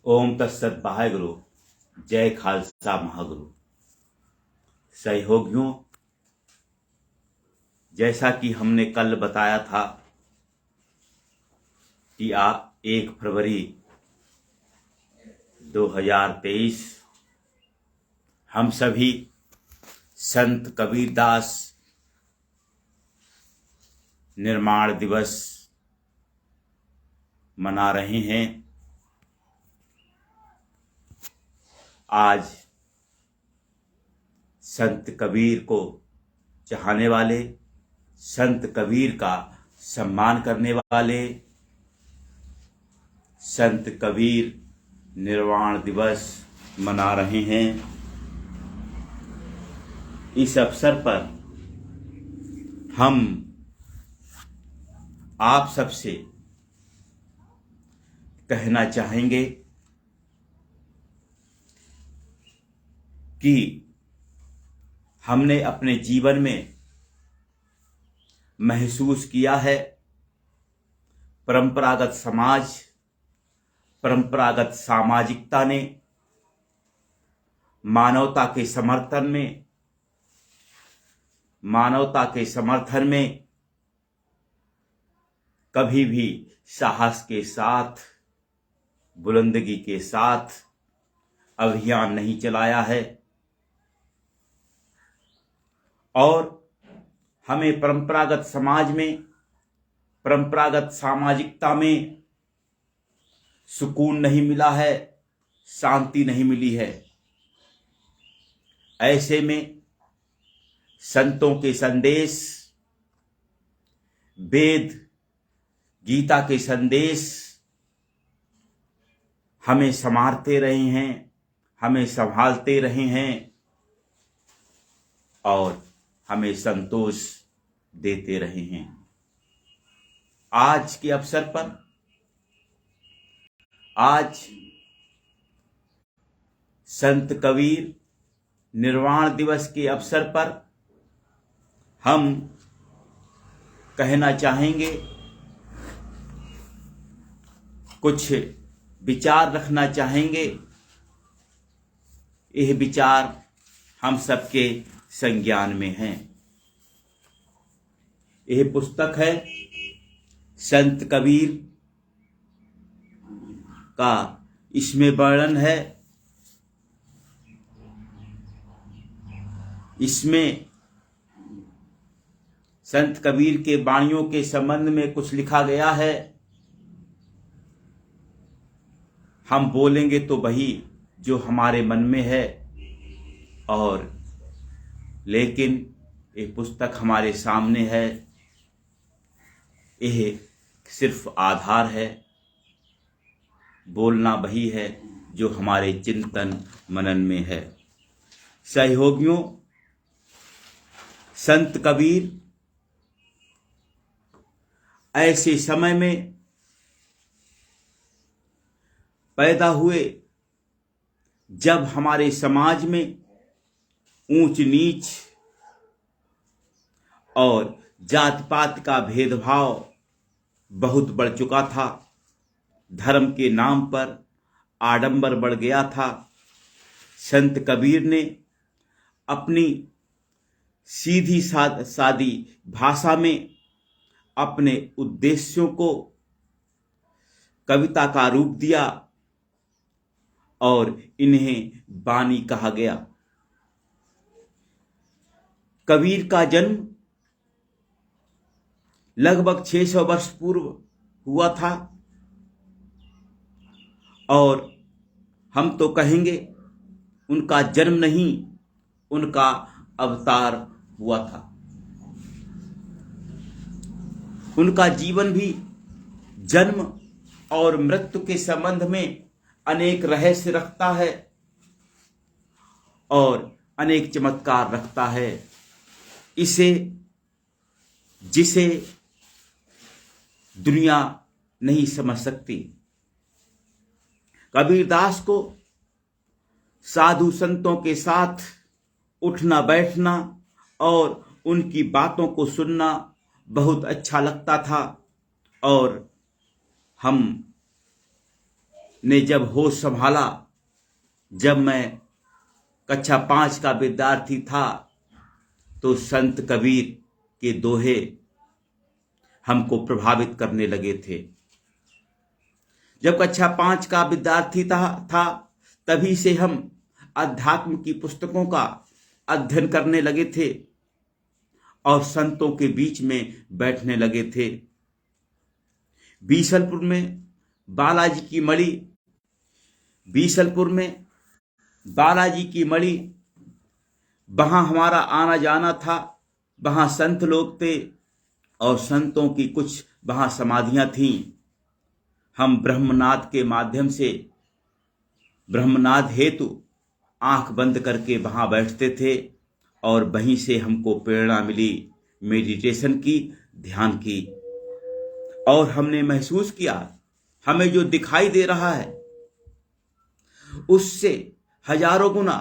ओम तत्सत वाहेगुरु। जय खालसा महागुरु। सहयोगियों, जैसा कि हमने कल बताया था कि 1 फरवरी 2023 हम सभी संत कबीरदास निर्माण दिवस मना रहे हैं। आज संत कबीर को चाहने वाले, संत कबीर का सम्मान करने वाले संत कबीर निर्वाण दिवस मना रहे हैं। इस अवसर पर हम आप सबसे कहना चाहेंगे कि हमने अपने जीवन में महसूस किया है, परंपरागत समाज, परंपरागत सामाजिकता ने मानवता के समर्थन में कभी भी साहस के साथ, बुलंदगी के साथ अभियान नहीं चलाया है और हमें परंपरागत समाज में, परंपरागत सामाजिकता में सुकून नहीं मिला है, शांति नहीं मिली है। ऐसे में संतों के संदेश, वेद गीता के संदेश हमें संवारते रहे हैं, हमें संभालते रहे हैं और हमें संतोष देते रहे हैं। आज के अवसर पर, आज संत कबीर निर्वाण दिवस के अवसर पर हम कहना चाहेंगे, कुछ विचार रखना चाहेंगे। यह विचार हम सबके संज्ञान में हैं। यह पुस्तक है संत कबीर का। इसमें वर्णन है, इसमें संत कबीर के वाणियों के संबंध में कुछ लिखा गया है। हम बोलेंगे तो वही जो हमारे मन में है, और लेकिन ये पुस्तक हमारे सामने है, यह सिर्फ आधार है। बोलना वही है जो हमारे चिंतन मनन में है। सहयोगियों, संत कबीर ऐसे समय में पैदा हुए जब हमारे समाज में ऊंच नीच और जात पात का भेदभाव बहुत बढ़ चुका था। धर्म के नाम पर आडंबर बढ़ गया था। संत कबीर ने अपनी सीधी सादी भाषा में अपने उद्देश्यों को कविता का रूप दिया और इन्हें बानी कहा गया। कबीर का जन्म लगभग 600 वर्ष पूर्व हुआ था और हम तो कहेंगे उनका जन्म नहीं, उनका अवतार हुआ था। उनका जीवन भी जन्म और मृत्यु के संबंध में अनेक रहस्य रखता है और अनेक चमत्कार रखता है। जिसे दुनिया नहीं समझ सकती। कबीरदास को साधु संतों के साथ उठना बैठना और उनकी बातों को सुनना बहुत अच्छा लगता था और हम ने जब होश संभाला, जब मैं कक्षा 5 का विद्यार्थी था, तो संत कबीर के दोहे हमको प्रभावित करने लगे थे। जब कक्षा 5 का विद्यार्थी था तभी से हम अध्यात्म की पुस्तकों का अध्ययन करने लगे थे और संतों के बीच में बैठने लगे थे। बीसलपुर में बालाजी की मड़ी, वहां हमारा आना जाना था। वहां संत लोग थे और संतों की कुछ वहां समाधियां थीं। हम ब्रह्मनाद के माध्यम से ब्रह्मनाद हेतु आंख बंद करके वहां बैठते थे और वहीं से हमको प्रेरणा मिली मेडिटेशन की, ध्यान की। और हमने महसूस किया हमें जो दिखाई दे रहा है उससे हजारों गुना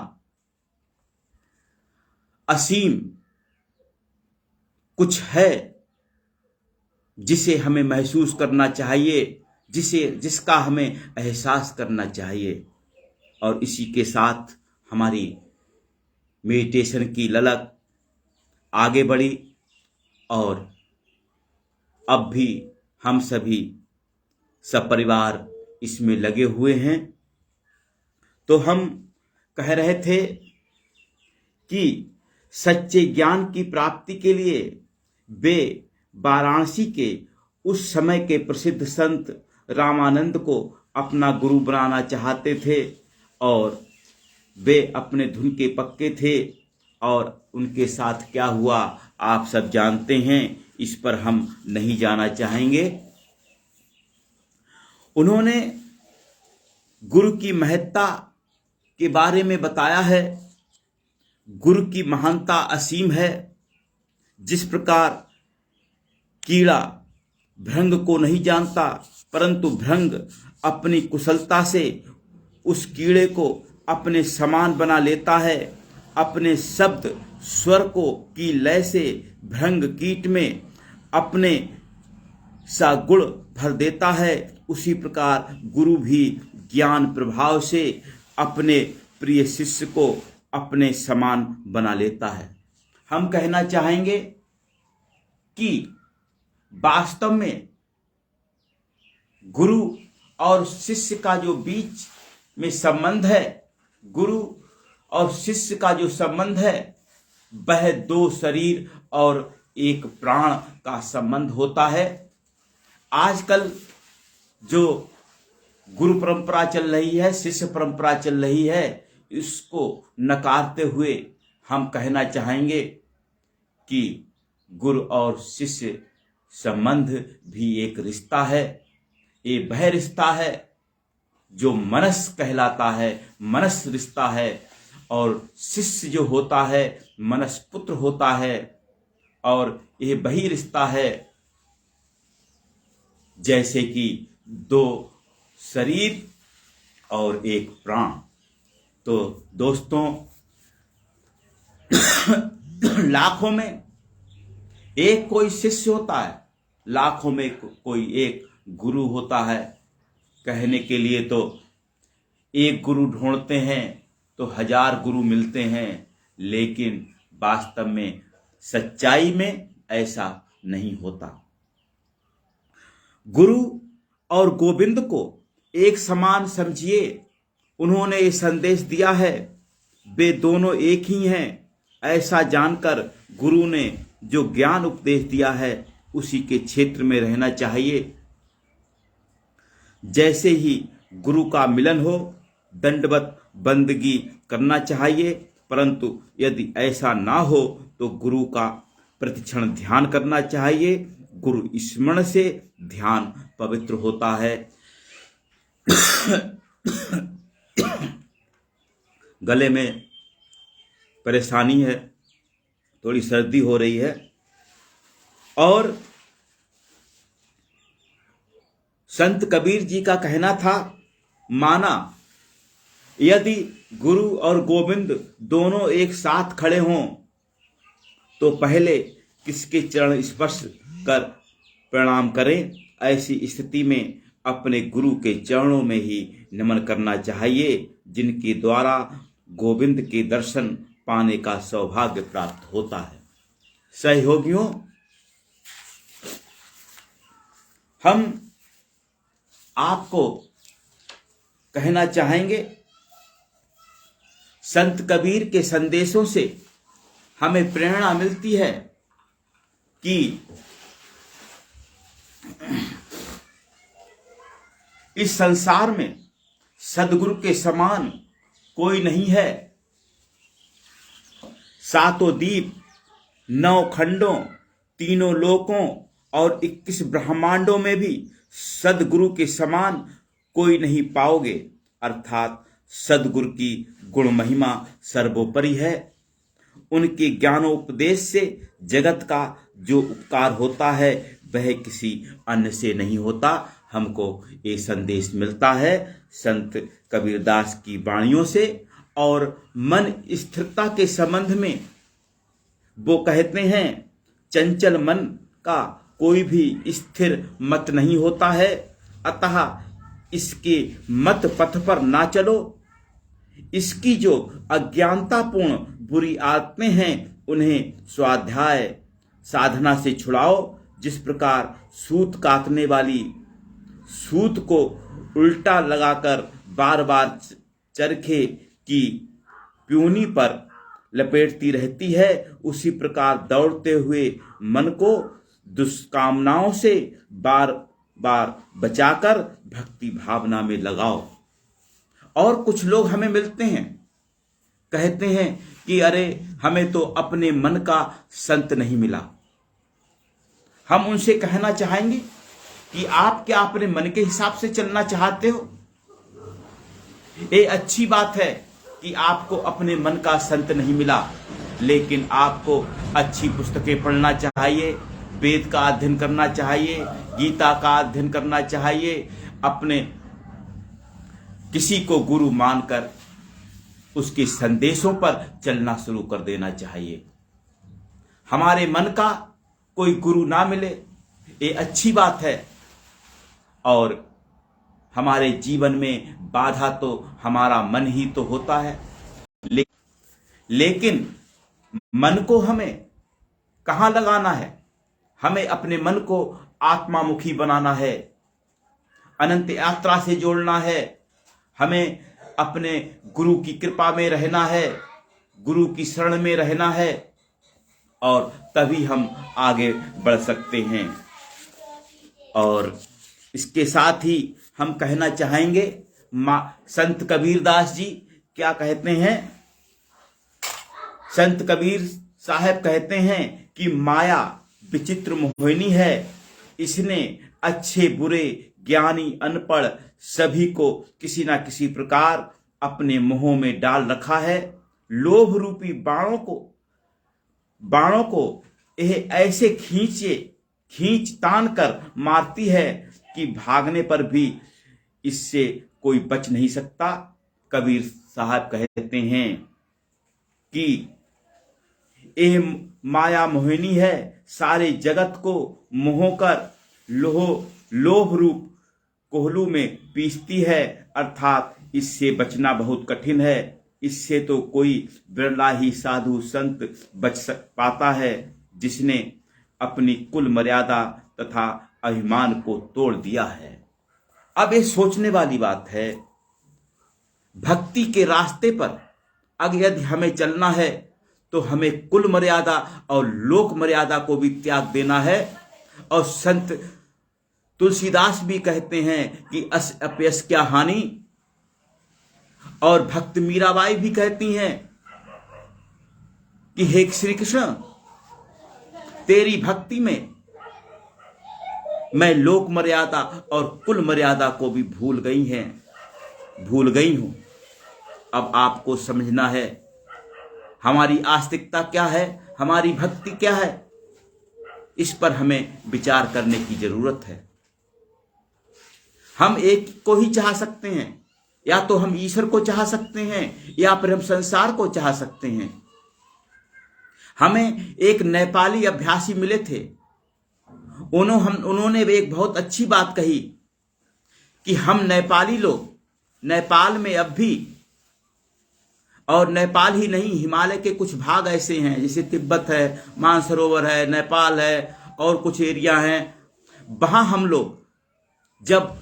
असीम कुछ है जिसे हमें महसूस करना चाहिए, जिसका हमें एहसास करना चाहिए। और इसी के साथ हमारी मेडिटेशन की ललक आगे बढ़ी और अब भी हम सभी सपरिवार इसमें लगे हुए हैं। तो हम कह रहे थे कि सच्चे ज्ञान की प्राप्ति के लिए वे वाराणसी के उस समय के प्रसिद्ध संत रामानंद को अपना गुरु बनाना चाहते थे और वे अपने धुन के पक्के थे। और उनके साथ क्या हुआ आप सब जानते हैं, इस पर हम नहीं जाना चाहेंगे। उन्होंने गुरु की महत्ता के बारे में बताया है। गुरु की महानता असीम है। जिस प्रकार कीड़ा भृंग को नहीं जानता, परंतु भृंग अपनी कुशलता से उस कीड़े को अपने समान बना लेता है, अपने शब्द स्वर को की लय से भृंग कीट में अपने सा गुण भर देता है, उसी प्रकार गुरु भी ज्ञान प्रभाव से अपने प्रिय शिष्य को अपने समान बना लेता है। हम कहना चाहेंगे कि वास्तव में गुरु और शिष्य का जो बीच में संबंध है, गुरु और शिष्य का जो संबंध है, वह 2 शरीर और 1 प्राण का संबंध होता है। आजकल जो गुरु परंपरा चल रही है, शिष्य परंपरा चल रही है, इसको नकारते हुए हम कहना चाहेंगे कि गुरु और शिष्य संबंध भी एक रिश्ता है। ये वह रिश्ता है जो मनस कहलाता है, मनस रिश्ता है। और शिष्य जो होता है मनस पुत्र होता है। और यह वही रिश्ता है जैसे कि 2 शरीर और 1 प्राण। तो दोस्तों, लाखों में एक कोई शिष्य होता है, लाखों में कोई एक गुरु होता है। कहने के लिए तो एक गुरु ढूंढते हैं तो 1000 गुरु मिलते हैं, लेकिन वास्तव में सच्चाई में ऐसा नहीं होता। गुरु और गोविंद को एक समान समझिए। उन्होंने ये संदेश दिया है, वे दोनों एक ही हैं। ऐसा जानकर गुरु ने जो ज्ञान उपदेश दिया है उसी के क्षेत्र में रहना चाहिए। जैसे ही गुरु का मिलन हो, दंडवत बंदगी करना चाहिए, परंतु यदि ऐसा ना हो तो गुरु का प्रतिक्षण ध्यान करना चाहिए। गुरु स्मरण से ध्यान पवित्र होता है। गले में परेशानी है, थोड़ी सर्दी हो रही है। और संत कबीर जी का कहना था, माना यदि गुरु और गोविंद दोनों एक साथ खड़े हों तो पहले किसके चरण स्पर्श कर प्रणाम करें। ऐसी स्थिति में अपने गुरु के चरणों में ही नमन करना चाहिए, जिनके द्वारा गोविंद के दर्शन पाने का सौभाग्य प्राप्त होता है। सहयोगियों, हम आपको कहना चाहेंगे, संत कबीर के संदेशों से हमें प्रेरणा मिलती है कि इस संसार में सद्गुरु के समान कोई नहीं है। सातों दीप, 9 खंडों, तीनों लोकों और 21 ब्रह्मांडों में भी सद्गुरु के समान कोई नहीं पाओगे। अर्थात सद्गुरु की गुण महिमा सर्वोपरि है। उनके ज्ञानोपदेश से जगत का जो उपकार होता है वह किसी अन्य से नहीं होता। हमको ये संदेश मिलता है संत कबीरदास की वाणियों से। और मन स्थिरता के संबंध में वो कहते हैं, चंचल मन का कोई भी स्थिर मत नहीं होता है, अतः इसके मत पथ पर ना चलो। इसकी जो अज्ञानतापूर्ण बुरी आदतें हैं उन्हें स्वाध्याय साधना से छुड़ाओ। जिस प्रकार सूत काटने वाली सूत को उल्टा लगाकर बार बार चरखे की प्यूनी पर लपेटती रहती है, उसी प्रकार दौड़ते हुए मन को दुष्कामनाओं से बार बार बचाकर भक्ति भावना में लगाओ। और कुछ लोग हमें मिलते हैं, कहते हैं कि अरे हमें तो अपने मन का संत नहीं मिला। हम उनसे कहना चाहेंगे कि आप क्या अपने मन के हिसाब से चलना चाहते हो? ये अच्छी बात है कि आपको अपने मन का संत नहीं मिला, लेकिन आपको अच्छी पुस्तकें पढ़ना चाहिए, वेद का अध्ययन करना चाहिए, गीता का अध्ययन करना चाहिए, अपने किसी को गुरु मानकर उसके संदेशों पर चलना शुरू कर देना चाहिए। हमारे मन का कोई गुरु ना मिले ये अच्छी बात है, और हमारे जीवन में बाधा तो हमारा मन ही तो होता है। लेकिन मन को हमें कहाँ लगाना है? हमें अपने मन को आत्मामुखी बनाना है, अनंत यात्रा से जोड़ना है। हमें अपने गुरु की कृपा में रहना है, गुरु की शरण में रहना है, और तभी हम आगे बढ़ सकते हैं। और इसके साथ ही हम कहना चाहेंगे, संत कबीरदास जी क्या कहते हैं? संत कबीर साहब कहते हैं कि माया विचित्र मोहिनी है, इसने अच्छे बुरे ज्ञानी अनपढ़ सभी को किसी ना किसी प्रकार अपने मोह में डाल रखा है। लोभ रूपी बाणों को यह ऐसे खींच तान कर मारती है कि भागने पर भी इससे कोई बच नहीं सकता। कबीर साहब कहते हैं कि यह माया मोहिनी है, सारे जगत को मोह कर लोभ रूप कोहलू में पीसती है, अर्थात इससे बचना बहुत कठिन है। इससे तो कोई बिरला ही साधु संत बच पाता है, जिसने अपनी कुल मर्यादा तथा अभिमान को तोड़ दिया है। अब ये सोचने वाली बात है, भक्ति के रास्ते पर अगर यदि हमें चलना है तो हमें कुल मर्यादा और लोक मर्यादा को भी त्याग देना है। और संत तुलसीदास भी कहते हैं कि अपयश क्या हानि, और भक्त मीराबाई भी कहती हैं कि हे श्री कृष्ण, तेरी भक्ति में मैं लोक मर्यादा और कुल मर्यादा को भी भूल गई हूं। अब आपको समझना है हमारी आस्तिकता क्या है, हमारी भक्ति क्या है, इस पर हमें विचार करने की जरूरत है। हम एक को ही चाह सकते हैं, या तो हम ईश्वर को चाह सकते हैं, या फिर हम संसार को चाह सकते हैं। हमें एक नेपाली अभ्यासी मिले थे, उन्होंने एक बहुत अच्छी बात कही कि हम नेपाली लोग नेपाल में अब भी, और नेपाल ही नहीं, हिमालय के कुछ भाग ऐसे हैं जैसे तिब्बत है, मानसरोवर है, नेपाल है और कुछ एरिया हैं, वहां हम लोग जब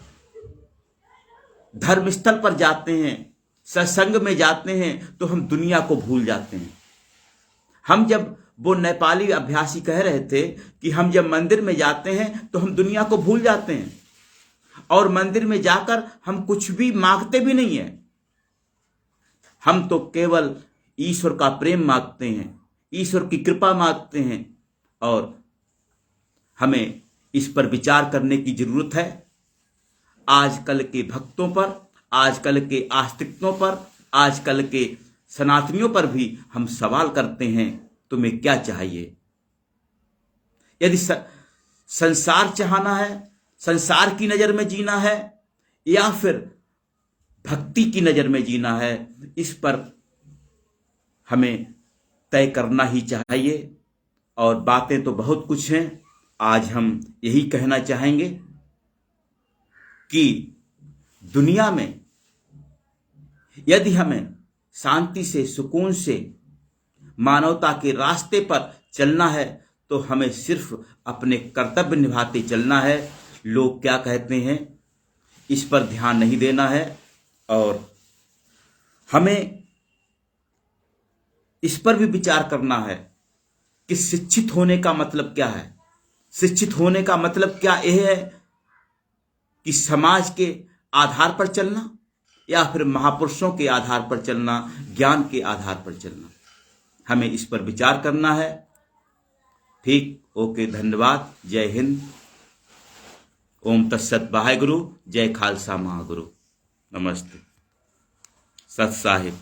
धर्मस्थल पर जाते हैं, सत्संग में जाते हैं, तो हम दुनिया को भूल जाते हैं। हम जब, वो नेपाली अभ्यासी कह रहे थे कि हम जब मंदिर में जाते हैं तो हम दुनिया को भूल जाते हैं, और मंदिर में जाकर हम कुछ भी मांगते भी नहीं है। हम तो केवल ईश्वर का प्रेम मांगते हैं, ईश्वर की कृपा मांगते हैं, और हमें इस पर विचार करने की जरूरत है। आजकल के भक्तों पर, आजकल के आस्तिकों पर, आजकल के सनातनियों पर भी हम सवाल करते हैं, तुम्हें क्या चाहिए? यदि संसार चाहना है, संसार की नजर में जीना है, या फिर भक्ति की नजर में जीना है, इस पर हमें तय करना ही चाहिए। और बातें तो बहुत कुछ हैं, आज हम यही कहना चाहेंगे कि दुनिया में यदि हमें शांति से, सुकून से, मानवता के रास्ते पर चलना है तो हमें सिर्फ अपने कर्तव्य निभाते चलना है। लोग क्या कहते हैं इस पर ध्यान नहीं देना है, और हमें इस पर भी विचार करना है कि शिक्षित होने का मतलब क्या है। शिक्षित होने का मतलब क्या यह है कि समाज के आधार पर चलना, या फिर महापुरुषों के आधार पर चलना, ज्ञान के आधार पर चलना। हमें इस पर विचार करना है। ठीक, ओके, धन्यवाद। जय हिंद। ओम तत्सत। वाहेगुरु। जय खालसा महागुरु। नमस्ते। सत साहिब।